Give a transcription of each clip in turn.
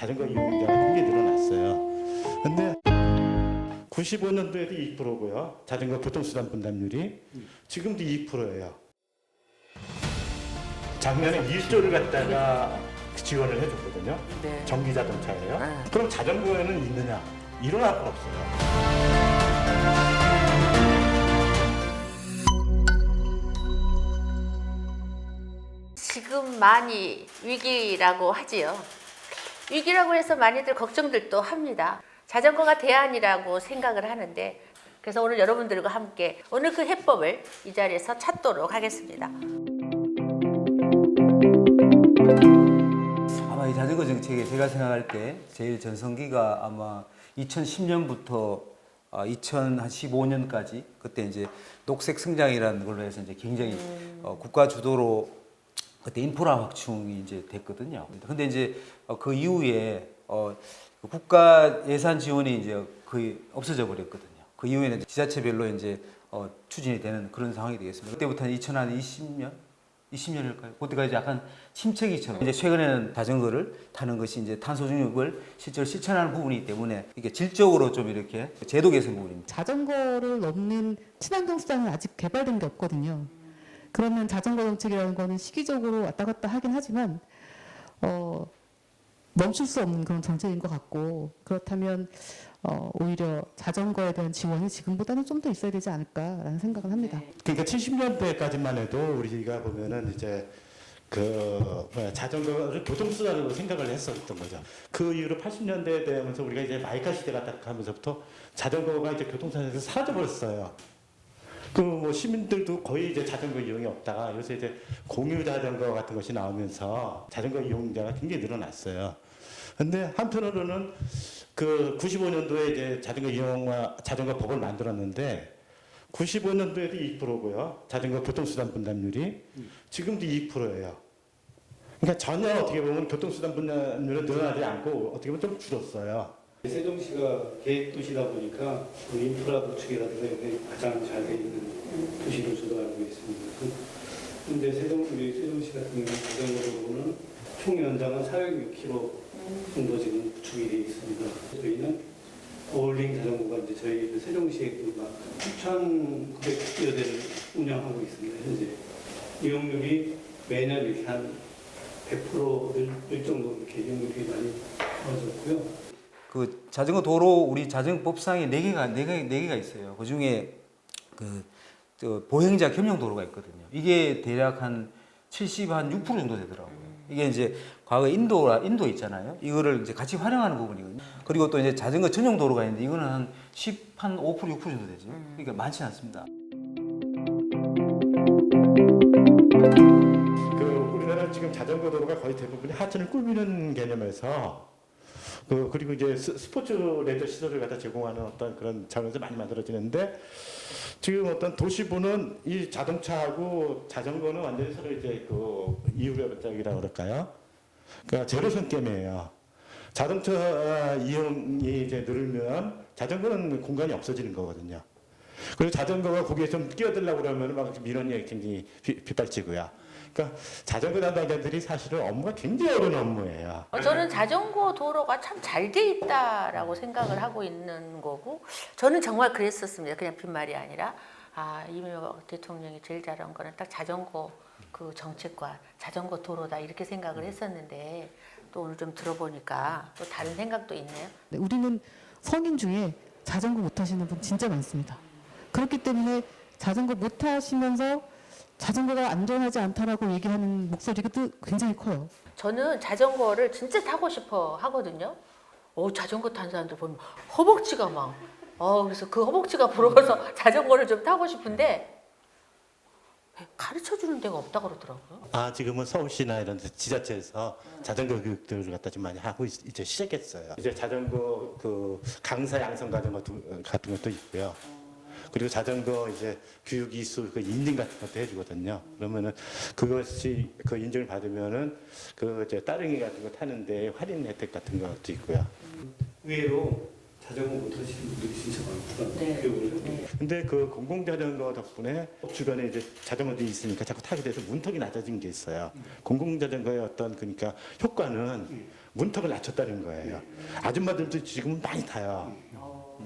자전거 이용자가 굉장히 늘어났어요. 근데 95년도에도 2%고요. 자전거 교통수단 분담률이 지금도 2%예요. 작년에 1조를 갖다가 지원을 해줬거든요. 네. 전기 자동차예요. 네. 그럼 자전거에는 있느냐? 일어날 건 없어요. 지금 많이 위기라고 하지요. 위기라고 해서 많이들 걱정들도 합니다. 자전거가 대안이라고 생각을 하는데, 그래서 오늘 여러분들과 함께 오늘 그 해법을 이 자리에서 찾도록 하겠습니다. 아마 이 자전거 정책에 제가 생각할 때 제일 전성기가 아마 2010년부터 2015년까지 그때 이제 녹색 성장이라는 걸로 해서 이제 굉장히 국가 주도로 그때 인프라 확충이 이제 됐거든요. 근데 이제 그 이후에 국가 예산 지원이 이제 거의 없어져 버렸거든요. 그 이후에는 지자체별로 이제 추진이 되는 그런 상황이 되겠습니다. 그때부터는 2020년일까요? 그때가 이제 약간 침체기처럼 이제 최근에는 자전거를 타는 것이 이제 탄소 중립을 실제로 실천하는 부분이기 때문에 이게 질적으로 좀 이렇게 제도 개선 부분입니다. 자전거를 넘는 친환경 수단은 아직 개발된 게 없거든요. 그러면 자전거 정책이라는 거는 시기적으로 왔다 갔다 하긴 하지만 멈출 수 없는 그런 정책인 것 같고, 그렇다면 오히려 자전거에 대한 지원이 지금보다는 좀 더 있어야 되지 않을까라는 생각을 합니다. 그러니까 70년대까지만 해도 우리가 보면은 이제 자전거를 교통수단으로 생각을 했었던 거죠. 그 이후로 80년대에 되면서 우리가 이제 마이카 시대가 딱 하면서부터 자전거가 이제 교통수단에서 사라져 버렸어요. 그 뭐 시민들도 거의 이제 자전거 이용이 없다가 요새 이제 공유 자전거 같은 것이 나오면서 자전거 이용자가 굉장히 늘어났어요. 근데 한편으로는 그 95년도에 이제 자전거 법을 만들었는데 95년도에도 2%고요. 자전거 교통수단 분담률이 지금도 2%예요. 그러니까 전혀 어떻게 보면 교통수단 분담률은 늘어나지 않고 어떻게 보면 좀 줄었어요. 세종시가 계획도시다 보니까 그 인프라 구축이라든가 이게 가장 잘 돼 있는 도시로 저도 알고 있습니다. 그런데 세종시 같은 경우는 자전거로는 총 연장은 406km 정도 지금 구축이 되어 있습니다. 저희는 어울링 자전거가 이제 저희 세종시에 막 6,900여 대를 운영하고 있습니다. 현재 이용률이 매년 이렇게 한 100%일 정도로 이렇게 이용률이 많이 좋아졌고요. 그 자전거 도로 우리 자전거법상에 4개가 있어요. 그 중에 저 보행자 겸용 도로가 있거든요. 이게 대략 한 6% 정도 되더라고요. 이게 이제 과거 인도 있잖아요. 이거를 이제 같이 활용하는 부분이거든요. 그리고 또 이제 자전거 전용 도로가 있는데 이거는 한 5% 정도 되죠. 그러니까 많지 않습니다. 우리나라 지금 자전거 도로가 거의 대부분이 하천을 꿀미는 개념에서 그리고 이제 스포츠 레저 시설을 갖다 제공하는 어떤 그런 차원에서 많이 만들어지는데 지금 어떤 도시부는 이 자동차하고 자전거는 완전히 서로 이제 이율배반적이라고 그럴까요? 그러니까 제로섬 게임이에요. 자동차 이용이 이제 늘면 자전거는 공간이 없어지는 거거든요. 그리고 자전거가 거기에 좀 끼어들려고 그러면 막 민원이 굉장히 빗발치고요. 그러니까 자전거 담당자들이 사실은 업무가 굉장히 어려운 업무예요. 저는 자전거 도로가 참 잘 돼 있다라고 생각을 하고 있는 거고, 저는 정말 그랬었습니다. 그냥 빈말이 아니라 이명박 대통령이 제일 잘한 거는 딱 자전거 그 정책과 자전거 도로다 이렇게 생각을 했었는데, 또 오늘 좀 들어보니까 또 다른 생각도 있네요. 네, 우리는 성인 중에 자전거 못 타시는 분 진짜 많습니다. 그렇기 때문에 자전거 못 타시면서 자전거가 안전하지 않다라고 얘기하는 목소리가 또 굉장히 커요. 저는 자전거를 진짜 타고 싶어 하거든요. 자전거 탄 사람들 보면 허벅지가 막, 그래서 그 허벅지가 부러워서 자전거를 좀 타고 싶은데 가르쳐 주는 데가 없다고 그러더라고요. 지금은 서울시나 이런 지자체에서 자전거 교육들을 갖다 좀 많이 하고 이제 시작했어요. 이제 자전거 강사 양성 과정 같은 것도 있고요. 그리고 자전거 이제 교육 이수 인증 같은 것도 해주거든요. 그러면은 그것이 인증을 받으면은 이제 따릉이 같은 거 타는데 할인 혜택 같은 것도 있고요. 의외로 자전거 못 타시는 분들이 진짜 많구나. 네. 교육을. 근데 공공자전거 덕분에 주변에 이제 자전거들이 있으니까 자꾸 타게 돼서 문턱이 낮아진 게 있어요. 공공자전거의 어떤 그러니까 효과는 문턱을 낮췄다는 거예요. 아줌마들도 지금 많이 타요.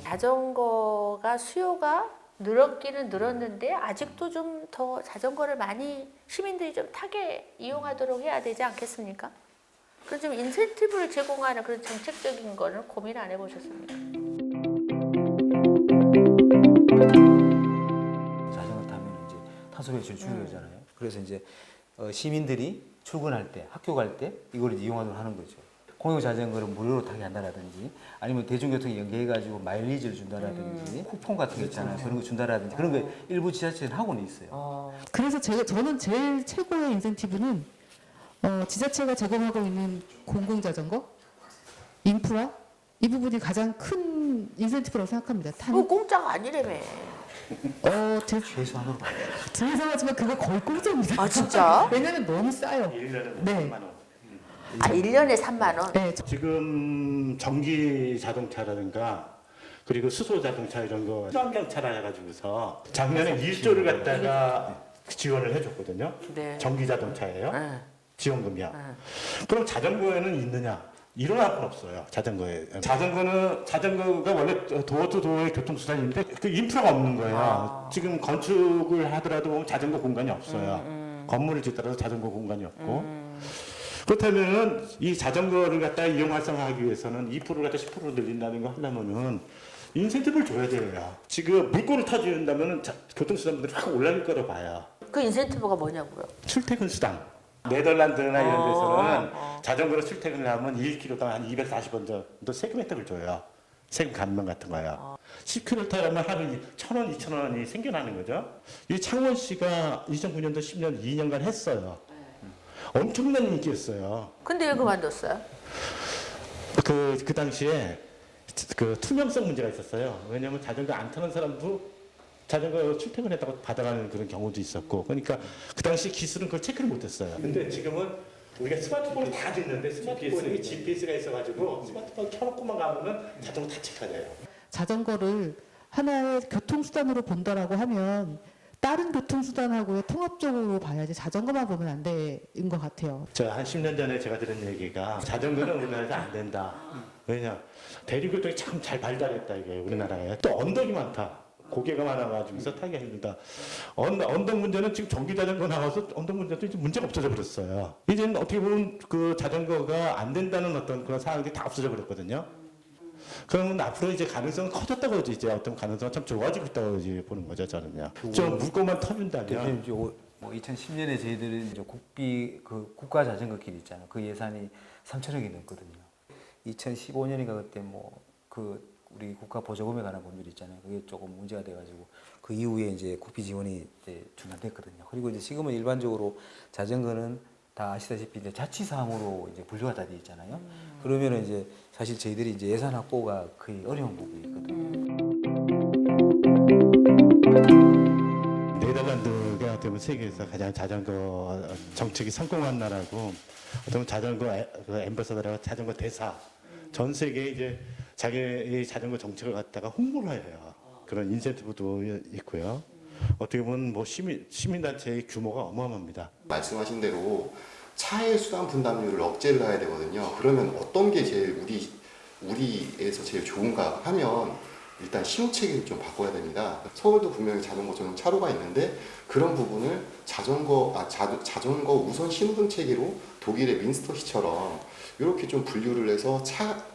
자전거가 수요가 늘었기는 늘었는데 아직도 좀 더 자전거를 많이 시민들이 좀 타게 이용하도록 해야 되지 않겠습니까? 그런 좀 인센티브를 제공하는 그런 정책적인 거는 고민 안 해보셨습니까? 자전거 타면 이제 탄소 배출 줄여잖아요. 그래서 이제 시민들이 출근할 때, 학교 갈 때 이걸 이제 이용하도록 하는 거죠. 공용 자전거를 무료로 타게 한다라든지 아니면 대중교통에 연계해가지고 마일리지를 준다라든지 쿠폰 같은 거 있잖아요. 그런 거 준다라든지 그런 거 일부 지자체는 하고는 있어요. 그래서 저는 제일 최고의 인센티브는 지자체가 제공하고 있는 공공자전거, 인프라 이 부분이 가장 큰 인센티브라고 생각합니다. 그거 공짜가 아니라며. 최소한으로 봐요. 죄송하지만 그거 거의 공짜입니다. 아, 진짜? 왜냐면 너무 싸요. 1년에 네. 3만 원. 아, 1년에 3만 원? 네, 지금 전기 자동차라든가 그리고 수소 자동차 이런 거 친환경차라 해가지고서 작년에 1조를 갖다가 지원을 해줬거든요. 네. 전기 자동차예요. 네. 지원금이요. 그럼 자전거에는 있느냐? 일어날 건 없어요. 자전거에. 자전거가 원래 도어투도어의 교통수단인데 그 인프라가 없는 거예요. 지금 건축을 하더라도 자전거 공간이 없어요. 건물을 짓더라도 자전거 공간이 없고. 그렇다면은 이 자전거를 갖다 이용 활성화하기 위해서는 2%를 갖다 10%로 늘린다는 거 하려면은 인센티브를 줘야 돼요. 지금 물꼬를 터준다면은 교통수단분들이 확 올라갈 거라고 봐요. 그 인센티브가 뭐냐고요? 출퇴근 수당. 네덜란드나 이런 데서는 자전거로 출퇴근을 하면 1km당 한 240원 정도 세금 혜택을 줘요. 세금 감면 같은 거요. 10km 타려면 하루 1,000원, 2,000원이 생겨나는 거죠. 이 창원시가 2009년도 10년 2년간 했어요. 엄청난 인기였어요. 근데 왜 그만뒀어요? 그 당시에 그 투명성 문제가 있었어요. 왜냐하면 자전거 안 타는 사람도 자전거 출퇴근했다고 받아가는 그런 경우도 있었고, 그러니까 그 당시 기술은 그걸 체크를 못했어요. 근데 지금은 우리가 스마트폰을 다 듣는데 스마트폰이 GPS가 있어가지고 스마트폰 켜놓고만 가면은 자전거 다 체크돼요. 자전거를 하나의 교통수단으로 본다라고 하면 다른 교통수단하고의 통합적으로 봐야지 자전거만 보면 안 되는 것 같아요. 저 한 10년 전에 제가 들은 얘기가 자전거는 우리나라에서 안 된다. 왜냐 대륙교통이 참 잘 발달했다 이게 우리나라에. 또 언덕이 많다. 고개가 많아가지고서 타기가 힘들다. 언덕 문제는 지금 전기 자전거 나와서 언덕 문제도 이제 문제가 없어져 버렸어요. 이제는 어떻게 보면 그 자전거가 안 된다는 어떤 그런 상황들이 다 없어져 버렸거든요. 그러면 앞으로 이제 가능성은 커졌다고 이제 어떤 가능성은 참 좋아지고 있다고 이제 보는 거죠 저는요. 좀 물꼬만 터준다면. 대표님 이제 뭐 2010년에 저희들은 이제 국가 자전거 길 있잖아요. 그 예산이 3천억이 넘거든요. 2015년인가 그때 우리 국가 보조금에 관한 법률 있잖아요. 그게 조금 문제가 돼가지고 그 이후에 이제 국비 지원이 이제 중단됐거든요. 그리고 이제 지금은 일반적으로 자전거는 다 아시다시피 이제 자치사항으로 이제 분류가 다 돼 있잖아요. 그러면은 이제 사실 저희들이 이제 예산 확보가 거의 어려운 부분이거든요. 네덜란드가 어떻게 보면 세계에서 가장 자전거 정책이 성공한 나라고 어떻게 보면 자전거 앰버서더라고 자전거 대사 전 세계에 이제 자기의 자전거 정책을 갖다가 홍보를 해요. 그런 인센티브도 있고요. 어떻게 보면 뭐 시민단체의 규모가 어마어마합니다. 말씀하신 대로 차의 수단 분담률을 억제를 해야 되거든요. 그러면 어떤 게 제일 우리에서 제일 좋은가 하면 일단 신호체계를 좀 바꿔야 됩니다. 서울도 분명히 자전거 전용 차로가 있는데 그런 부분을 자전거 우선 신호등 체계로 독일의 민스터시처럼 이렇게 좀 분류를 해서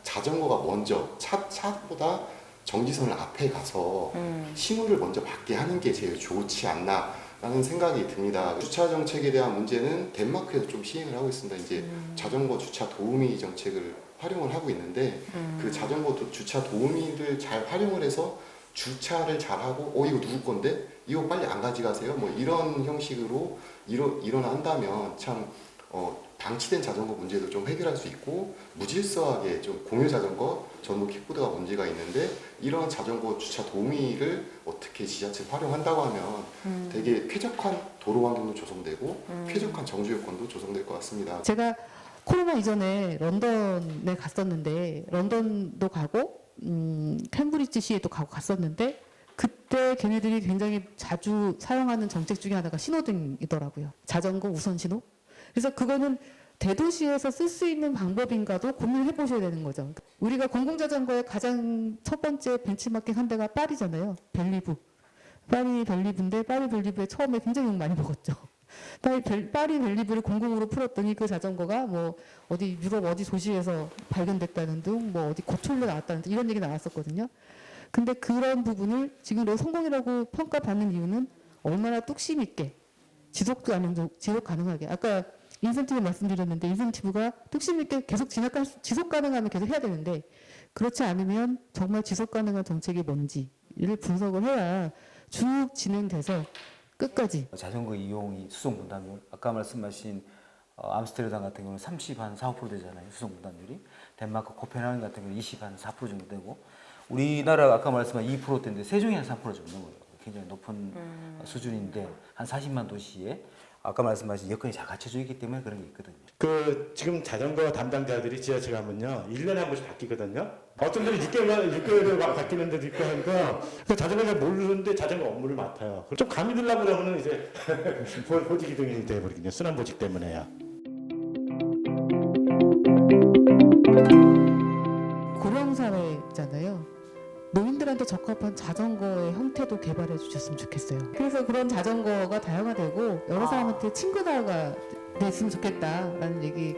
자전거가 먼저 차보다 정지선을 앞에 가서 신호를 먼저 받게 하는 게 제일 좋지 않나라는 생각이 듭니다. 주차 정책에 대한 문제는 덴마크에서 좀 시행을 하고 있습니다. 이제 자전거 주차 도우미 정책을 활용을 하고 있는데 그 자전거 주차 도우미를 잘 활용을 해서 주차를 잘하고 이거 누구 건데? 이거 빨리 안 가져가세요? 뭐 이런 형식으로 일어난다면 참 방치된 자전거 문제도 좀 해결할 수 있고 무질서하게 좀 공유 자전거, 전동 킥보드가 문제가 있는데 이런 자전거 주차 도우미를 어떻게 지자체가 활용한다고 하면 되게 쾌적한 도로 환경도 조성되고 쾌적한 정주 여건도 조성될 것 같습니다. 제가 코로나 이전에 런던에 갔었는데 런던도 가고 캠브리지시에도 가고 갔었는데 그때 걔네들이 굉장히 자주 사용하는 정책 중에 하나가 신호등이더라고요. 자전거 우선 신호. 그래서 그거는 대도시에서 쓸 수 있는 방법인가도 고민해 보셔야 되는 거죠. 우리가 공공자전거의 가장 첫 번째 벤치마킹 한 데가 파리잖아요. 벨리브. 파리 벨리브인데 파리 벨리브에 처음에 굉장히 욕 많이 먹었죠. 파리 벨리브를 공공으로 풀었더니 그 자전거가 뭐 어디 유럽 어디 도시에서 발견됐다는 등 뭐 어디 고철로 나왔다는 등 이런 얘기 나왔었거든요. 근데 그런 부분을 지금 내가 성공이라고 평가받는 이유는 얼마나 뚝심 있게 지속 가능하게 아까 인센티브 말씀드렸는데 인센티브가 뚝심 있게 계속 지속 가능하면 계속 해야 되는데 그렇지 않으면 정말 지속 가능한 정책이 뭔지를 분석을 해야 쭉 진행돼서 끝까지 자전거 이용이 수송 분담률 아까 말씀하신 암스테르담 같은 경우는 30.4% 되잖아요. 수송 분담률이. 덴마크 코펜하겐 같은 경우는 20.4% 정도 되고 우리나라가 아까 말씀한 2%대인데 세종이 한 3% 정도 되는 거예요. 굉장히 높은 수준인데 한 40만 도시에 아까 말씀하신 여건이 잘 갖춰져 있기 때문에 그런 게 있거든요. 그 지금 자전거 담당자들이 지하철 가면요 1년에 한 번씩 바뀌거든요. 어떤 데는 6개월에 막 바뀌는 데도 있고 하니까 그 자전거 잘 모르는데 자전거 업무를 맡아요. 좀 감이 들려고 그러면 이제 보직 이동이 돼버리거든요. 순환 보직 때문에요. 고령 사회잖아요. 노인들한테 적합한 자전거의 형태도 개발해 주셨으면 좋겠어요. 그래서 그런 자전거가 다양화되고 여러 사람한테 친근화가 됐으면 좋겠다라는 얘기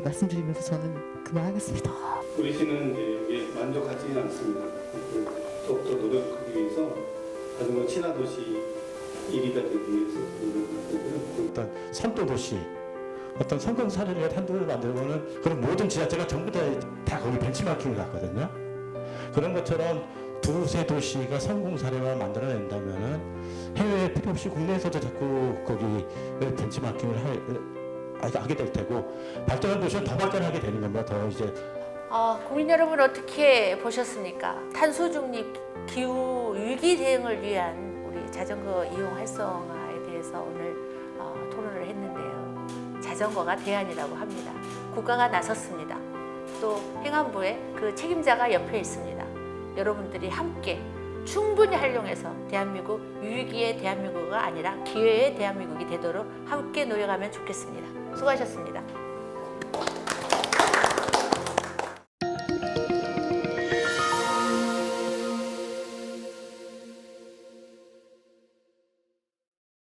말씀드리면서 저는 그만하겠습니다. 우리 시는 이제 여기에 만족하지는 않습니다. 더욱더 노력하기 위해서 자전거 친화 도시 1위가 되기 위해서 노력하고 있고요. 어떤 선도 도시, 어떤 성공 사례를 한도를 만들면은 그런 모든 지자체가 전부 다 거기 벤치마킹을 갔거든요. 그런 것처럼 두세 도시가 성공 사례만 만들어낸다면은 해외에 필요 없이 국내에서도 자꾸 거기 벤치마킹을 하게 될 테고 발전한 도시는 더 발전하게 되는 겁니다. 더 이제 국민 여러분 어떻게 보셨습니까? 탄소 중립, 기후 위기 대응을 위한 우리 자전거 이용 활성화에 대해서 오늘 토론을 했는데요. 자전거가 대안이라고 합니다. 국가가 나섰습니다. 또 행안부에 그 책임자가 옆에 있습니다. 여러분들이 함께 충분히 활용해서 대한민국 위기의 대한민국이 아니라 기회의 대한민국이 되도록 함께 노력하면 좋겠습니다. 수고하셨습니다.